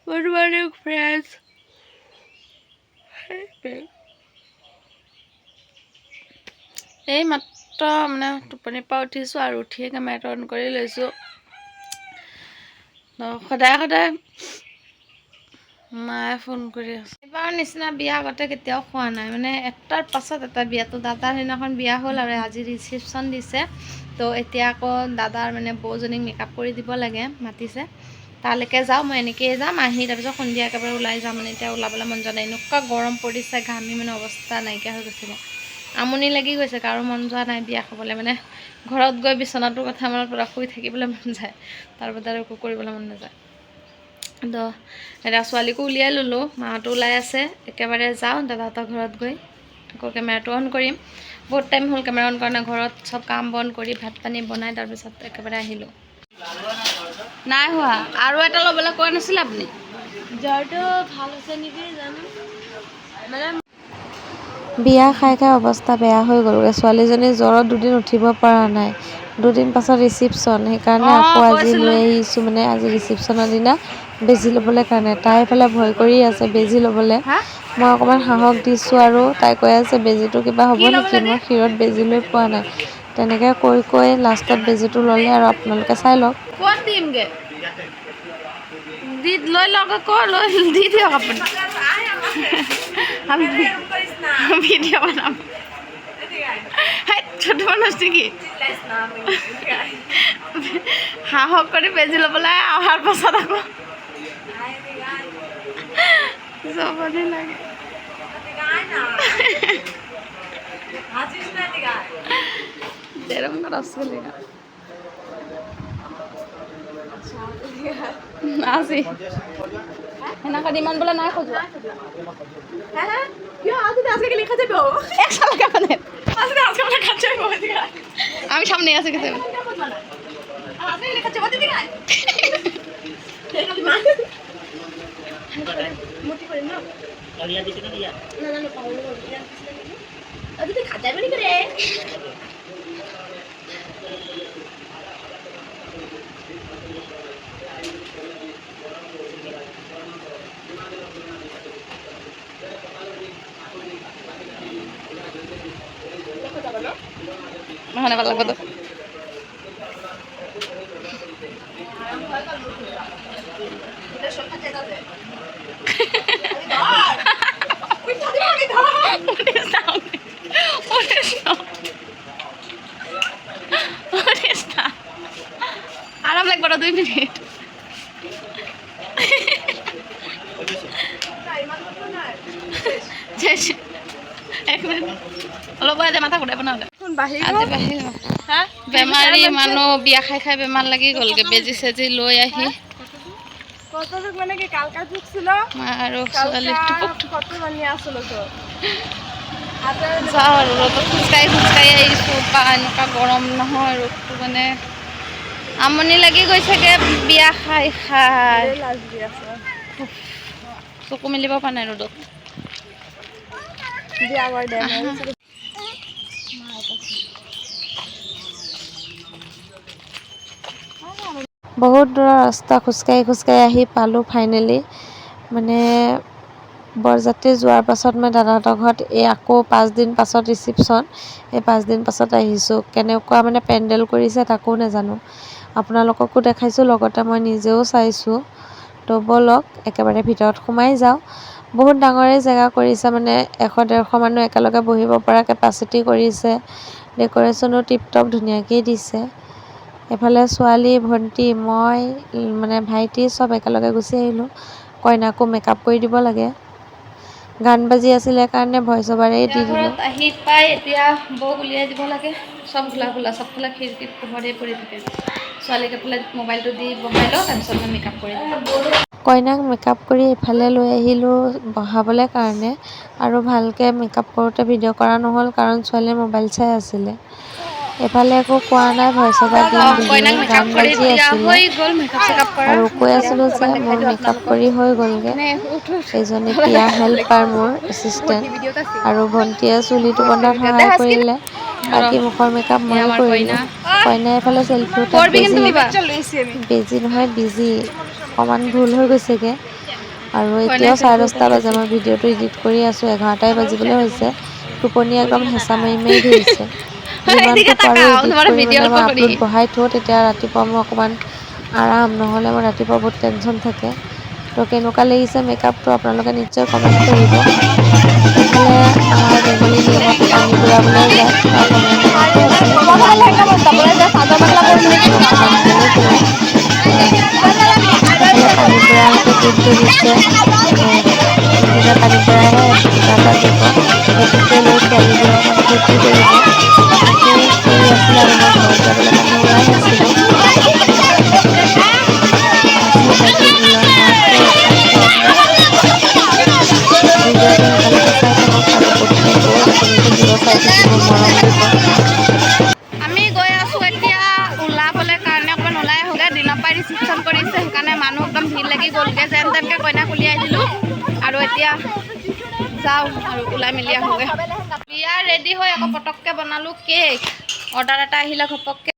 Good morning, friends. এই মাত্ৰ মানে টোপনিৰ পৰা উঠিছোঁ আৰু উঠিয়ে কেমেৰাটো অন কৰি লৈছোঁ। সদায় সদায় মায়ে ফোন কৰি আছে। এইবাৰ নিচিনা বিয়া আগতে কেতিয়াও খোৱা নাই, মানে এটাৰ পাছত এটা বিয়াটো দাদাৰ সেইদিনাখন বিয়া হ'ল আৰু আজি ৰিচিপশ্যন দিছে। তো এতিয়া আকৌ দাদাৰ মানে বৌজনীক মেকআপ কৰি দিব লাগে, মাতিছে। তালৈকে যাওঁ, মই এনেকৈয়ে যাম, আহি তাৰপিছত সন্ধিয়া একেবাৰে ওলাই যাম। মানে এতিয়া ওলাবলৈ মন যোৱা নাই, এনেকুৱা গৰম পৰিছে, ঘামি মানে অৱস্থা নাইকিয়া হৈ গৈছিলে। আমনি লাগি গৈছে, কাৰো মন যোৱা নাই বিয়া খাবলৈ। মানে ঘৰত গৈ বিচনাটোৰ কথা মনত পৰে, শুই থাকিবলৈ মন যায়, তাৰ বাদে আৰু একো কৰিবলৈ মন নাযায়। তো এতিয়া ছোৱালীকো উলিয়াই ল'লোঁ, মাহঁতো ওলাই আছে। একেবাৰে যাওঁ দাদাহঁতৰ ঘৰত গৈ আকৌ কেমেৰাটো অন কৰিম। বহুত টাইম হ'ল কেমেৰা অন কৰা নাই, ঘৰত চব কাম বন কৰি ভাত পানী বনাই তাৰপিছত একেবাৰে আহিলোঁ। নাই হোৱা, আৰু এটা ল'বলৈ কোৱা নাছিলে আপুনি? জ্বৰটো ভাল হৈছে নেকি জানো, মানে বিয়া খাই খাই অৱস্থা বেয়া হৈ গ'লগৈ। ছোৱালীজনী জ্বৰত দুদিন উঠিব পৰা নাই, দুদিন পাছত ৰিচিপশ্যন, সেইকাৰণে আকৌ আজি লৈ আহিছোঁ। মানে আজি ৰিচিপশ্যনৰ দিনা বেজি ল'বলৈ কাৰণে তাই এইফালে ভয় কৰি আছে বেজি ল'বলৈ। মই অকণমান সাহস দিছোঁ আৰু তাই কৈ আছে বেজিটো কিবা হ'ব নেকি, মই শিৰত বেজি লৈ পোৱা নাই। তেনেকৈ কৈ লাষ্টত বেজিটো ল'লে আৰু আপোনালোকে চাই লওক। ক'ত দিমগৈ, দি লৈ লওক আকৌ, লৈ দি দিয়ক আপুনি। ভিডিঅ' বনাম নেকি, সাহস কৰি বেজি ল'বলৈ অহাৰ পাছত আকৌ জমনি লাগে। আজি সেনেকৈ ইমান বোলে নাই খোজোৱা। আমি সামনে আছি কিছু mahal apa lagu tuh? Alam like pada 2 menit. অলপ আজ মাথা ঘূৰাই বনালে বেমাৰী মানুহ বিয়া খাই খাই বেমাৰ লাগি গ'লগে, বেজি চেজি লৈ আহি মানে কি কালকা ঢুকছিল আৰু ছোৱালী যাওঁ আৰু ৰ'দত খোজকাঢ়ি আহিছোঁ। বা এনেকুৱা গৰম নহয়, ৰ'দটো মানে আমনি লাগি গৈছেগে বিয়া খাই খাই, চকু মেলিব পৰা নাই ৰ'দত। বহুত দূৰৰ ৰাস্তা খোজকাঢ়ি আহি পালোঁ ফাইনেলি। মানে বৰযাত্ৰী যোৱাৰ পাছত মই দাদাহঁতৰ ঘৰত এই আকৌ 5 দিন পাছত ৰিচিপশ্যন, এই 5 দিন পাছত আহিছোঁ। কেনেকুৱা মানে পেণ্ডেল কৰিছে তাকো নাজানো, আপোনালোককো দেখাইছোঁ, লগতে মই নিজেও চাইছোঁ। তো ব'লক একেবাৰে ভিতৰত সোমাই যাওঁ। বহুত ডাঙৰে জেগা কৰিছে, মানে 100-150 মানুহ একেলগে বহিব পৰা কেপাচিটি কৰিছে। ডেক'ৰেশ্যনো টিপটপ ধুনীয়াকেই দিছে। এফালে ছোৱালী, ভণ্টি, মই মানে ভাইটি চব একেলগে গুচি আহিলোঁ। কইনাকো মেকআপ কৰি দিব লাগে, গান বাজি আছিলে কাৰণে ভইচ অভাৰেই দি দিলোঁ। আহি পাই এতিয়া বৌক উলিয়াই দিব লাগে, চব খোলা চবফালে খিৰিকীত পোহৰেই পৰি থাকে। ছোৱালীক এফালে মোবাইলটো দি বহাই লওঁ, তাৰপিছত মই মেকআপ কৰি দিওঁ। কইনাক মেকআপ কৰি ইফালে লৈ আহিলোঁ বহাবলৈ কাৰণে, আৰু ভালকৈ মেকআপ কৰোঁতে ভিডিঅ' কৰা নহ'ল কাৰণ ছোৱালীয়ে মোবাইল চাই আছিলে। এফালে একো কোৱা নাই, ভইচ অভাৰ দিম বুলিয়ে গান বাজি আছিলে আৰু কৈ আছিলোঁ যে মোৰ মেকআপ কৰি হৈ গ'লগৈ। এইজনী পিয়া হেল্পাৰ মোৰ এছিষ্টেণ্ট, আৰু ভণ্টিয়ে চুলিটো বন্ধাত সহায় কৰিলে, বাকী মুখৰ মেকআপ ময়ে কৰিলোঁ। কইনাই এফালে চেল্ফি উঠাত বেজি নহয় বিজি, অকণমান ভুল হৈ গৈছেগৈ। আৰু এতিয়াও 10:30 বাজে, মই ভিডিঅ'টো এডিট কৰি আছোঁ, 11টাই বাজিবলৈ হৈছে। টোপনি একদম হেঁচা মাৰি মাৰি ধৰিছে। যিমানটো পাৰোঁ এডিট কৰি মানে মই আপলোড বঢ়াই থওঁ, তেতিয়া ৰাতিপুৱা মোৰ অকণমান আৰাম, নহ'লে মোৰ ৰাতিপুৱা বহুত টেনশ্যন থাকে। তো কেনেকুৱা লাগিছে মেকআপটো আপোনালোকে নিশ্চয় কমেণ্ট কৰিব। এইফালে আমাৰ বেংগলী নিয়মত পানী ঘূৰাবলৈ যায়, তো অসমীয়া নিয়মতো আছে বেংগলী নিয়মত। মই অকণমান বেলেগ আৰু এইফালে পানী পৰা হওঁতে ধূপ জ্বলিছে, যোনে পানী পৰা আহে কিবা এটা দিব, সেইটোকে লৈ ছোৱালীবোৰে অকণমান ফূৰ্তি কৰিব। তাকে কৰি আছিলে আৰু মই ঘৰত যাবলৈ কাৰণে ওলাই আছিলোঁ। সাজি কাচি জোৰোণ মৰাতকৈ ৰখাতকৈ আপোনাৰ ভিডিঅ'টো সেইফালকে চাই থাকক আৰু ক'ত কি কৰোঁ আপুনিতো দিব, চাই থাকিব, মৰম দিব। আমি গৈ আছোঁ এতিয়া ওলাবলৈ কাৰণে, অকণমান ওলাই আহোঁগৈ। দিনৰ পৰাই ৰিচিপশ্যন কৰিছে, সেইকাৰণে মানুহ একদম ভিৰ লাগি গ'লগৈ। যেন তেনকৈ কইনাক উলিয়াই দিলোঁ আৰু এতিয়া যাওঁ আৰু ওলাই মেলি আহোঁগৈ। বিয়া ৰেডি হৈ আকৌ পটককৈ বনালোঁ কেক। অৰ্ডাৰ এটা আহিলে ঘপককৈ।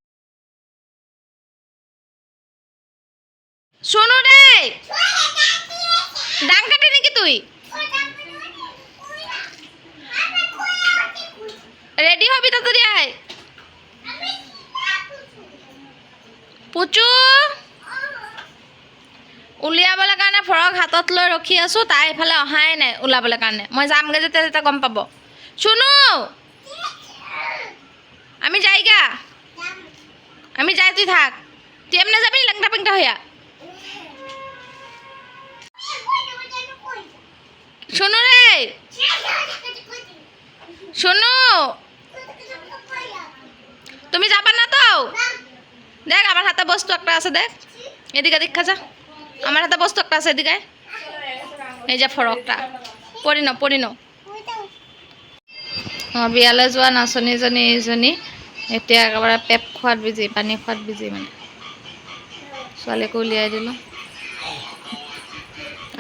শুনো দেই, ডাং কাটি নেকি তুই? ৰেডি হবি তাড়াতাড়ি আয়। পুচু উলিয়াবলৈ কাৰণে ফ্ৰক হাতত লৈ ৰখি আছোঁ, তাই এইফালে অহাই নাই ওলাবলৈ কাৰণে। মই যামগৈ যেতিয়া তেতিয়া গম পাব। শুনো আমি যাইগা, আমি যাই, তুই থাক। তুই এমনি যাবি লেংটা পেংটা হইয়া? শুনো রে, শুনো তুমি যাবা না তো? দেখ আমার হাতে বস্তু একটা আছে, দেখ এদিকে দেখা যা, আমার হাতে বস্তু একটা আছে, এদিকে এই যে ফ্রকটা পরি ন। অঁ, বিয়ালৈ যোৱা নাচনীজনী এইজনী এতিয়া একেবাৰে পেপ খোৱাত বিজি, পানী খোৱাত বিজি। মানে ছোৱালীকো উলিয়াই দিলোঁ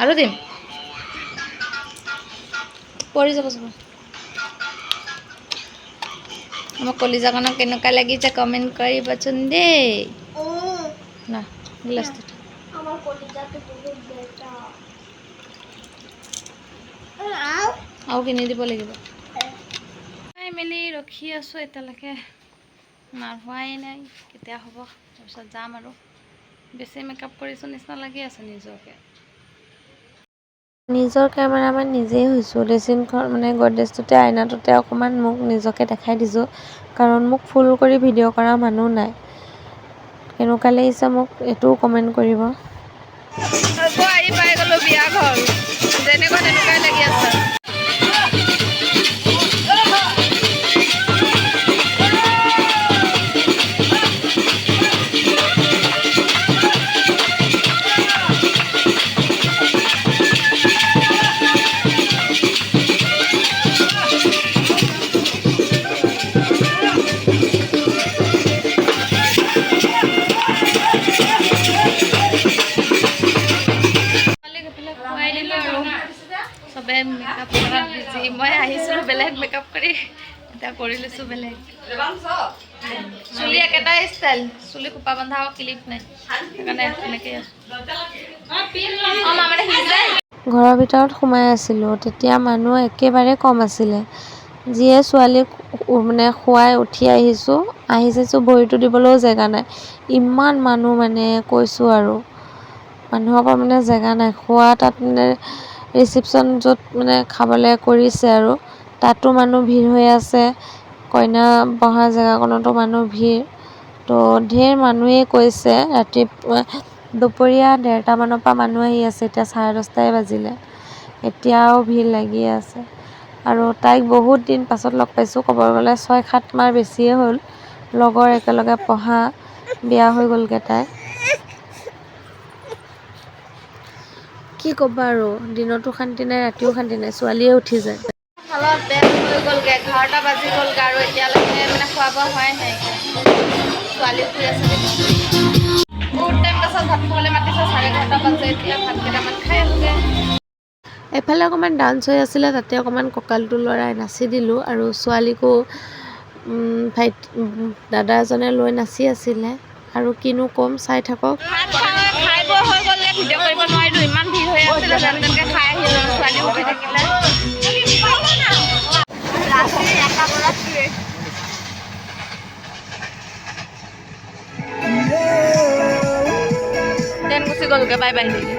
আৰু দিম, পৰি যাব চাব। আমাৰ কলিজাখনক কেনেকুৱা লাগিছে কমেণ্ট কৰিবচোন দেই না। গিলাচটো আৰু কিনি দিব লাগিব। খাই মেলি ৰখি আছোঁ, এতিয়ালৈকে হোৱাই নাই। কেতিয়া হ'ব তাৰপিছত যাম আৰু। বেছি মেকআপ কৰিছোঁ নিচিনা লাগি আছে নিজকে। নিজৰ কেমেৰামেন নিজেই হৈছোঁ। ড্ৰেছিংখন মানে গডৰেজটোতে আইনাটোতে অকণমান মোক নিজকে দেখাই দিছোঁ, কাৰণ মোক ফুল কৰি ভিডিঅ' কৰা মানুহ নাই। কেনেকুৱা লাগিছে মোক এইটোও কমেণ্ট কৰিব। আকৌ আহি পাই গ'লো বিয়া ঘৰ, যেনেকুৱা তেনেকুৱাই লাগি আছে। চবে মেকআপ কৰাত বিজি। মই আহিছিলোঁ বেলেগ মেকআপ কৰি, এতিয়া কৰি লৈছোঁ বেলেগ। চুলি একেটাই ষ্টাইল, চুলি খোপা বন্ধা আৰু ক্লিপ নাই, সেইকাৰণে এনেকৈ আছোঁ। ঘৰৰ ভিতৰত সোমাই আছিলোঁ, তেতিয়া মানুহ একেবাৰে কম আছিলে। যিয়ে ছোৱালীক মানে শুৱাই উঠি আহি চাইছোঁ ভৰিটো দিবলৈও জেগা নাই। ইমান মানুহ মানে কৈছোঁ আৰু মানুহৰ পৰা মানে জেগা নাই। খোৱা তাত মানে ৰিচিপশ্যন য'ত মানে খাবলৈ কৰিছে আৰু তাতো মানুহ ভিৰ হৈ আছে, কইনা বহা জেগাকণতো মানুহ ভিৰ। তো ঢেৰ মানুহেই কৈছে। দুপৰীয়া 1:30 মানৰ পৰা মানুহ আহি আছে, এতিয়া 10:30 বাজিলে, এতিয়াও ভিৰ লাগি আছে। আৰু তাইক বহুত দিন পাছত লগ পাইছোঁ, ক'ব গ'লে 6-7 মাহ বেছিয়ে হ'ল। লগৰ একেলগে পঢ়া, বিয়া হৈ গ'লগৈ তাই। কি ক'বা আৰু, দিনতো শান্তি নাই, ৰাতিও শান্তি নাই, ছোৱালীয়ে উঠি যায়। অলপ দেৰি হৈ গ'লগৈ, 11টা বাজি গ'লগৈ আৰু এতিয়ালৈকে মানে খোৱা বোৱা হোৱাই নাই। ছোৱালী শুই আছে বহুত টাইম পাছত ভাত খাবলৈ মাতিছে, 11:30 বাজে। এতিয়া ভাত কেইটামান খাই আহোঁগৈ। এফালে অকণমান ডান্স হৈ আছিলে, তাতে অকণমান কঁকালটো লৰাই নাচি দিলোঁ। আৰু ছোৱালীকো দাদা এজনে লৈ নাচি আছিলে। আৰু কিনো ক'ম, চাই থাকক। খাই বৈ হৈ গ'লগৈ, ভিডিঅ' কৰিব নোৱাৰিলোঁ, ইমান ভিৰ হৈ আছিলে। কাৰণে যেন তেনেকৈ খাই আহিলোঁ। ছোৱালী উঠি থাকিলে ট্ৰেইন গুচি গ'লগৈ বাই বাই দেখি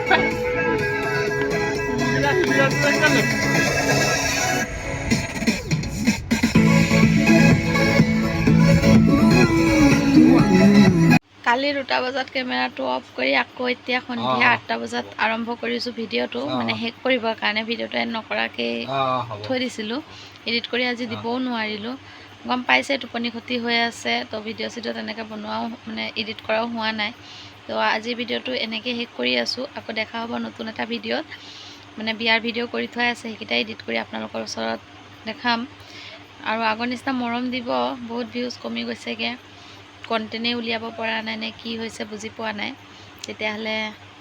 কালি 2টা বজাত কেমেৰাটো অফ কৰি আকৌ এতিয়া সন্ধিয়া 8টা বজাত আৰম্ভ কৰিছোঁ ভিডিঅ'টো মানে শেষ কৰিবৰ কাৰণে ভিডিঅ'টো এড নকৰাকৈ থৈ দিছিলোঁ এডিট কৰি আজি দিবও নোৱাৰিলোঁ গম পাইছে টোপনি ক্ষতি হৈ আছে তো ভিডিঅ' চিডিঅ' তেনেকৈ বনোৱাও মানে এডিট কৰাও হোৱা নাই তো আজি ভিডিঅ'টো এনেকৈ শেষ কৰি আছোঁ আকৌ দেখা হ'ব নতুন এটা ভিডিঅ'ত মানে বিয়াৰ ভিডিঅ' কৰি থোৱা আছে সেইকেইটা এডিট কৰি আপোনালোকৰ ওচৰত দেখাম আৰু আগৰ নিচিনা মৰম দিব বহুত ভিউজ কমি গৈছেগৈ কণ্টেণ্টেই উলিয়াব পৰা নাই নে কি হৈছে বুজি পোৱা নাই তেতিয়াহ'লে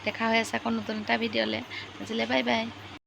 দেখা হৈ আছে আকৌ নতুন এটা ভিডিঅ'লৈ আজিলৈ বাই বাই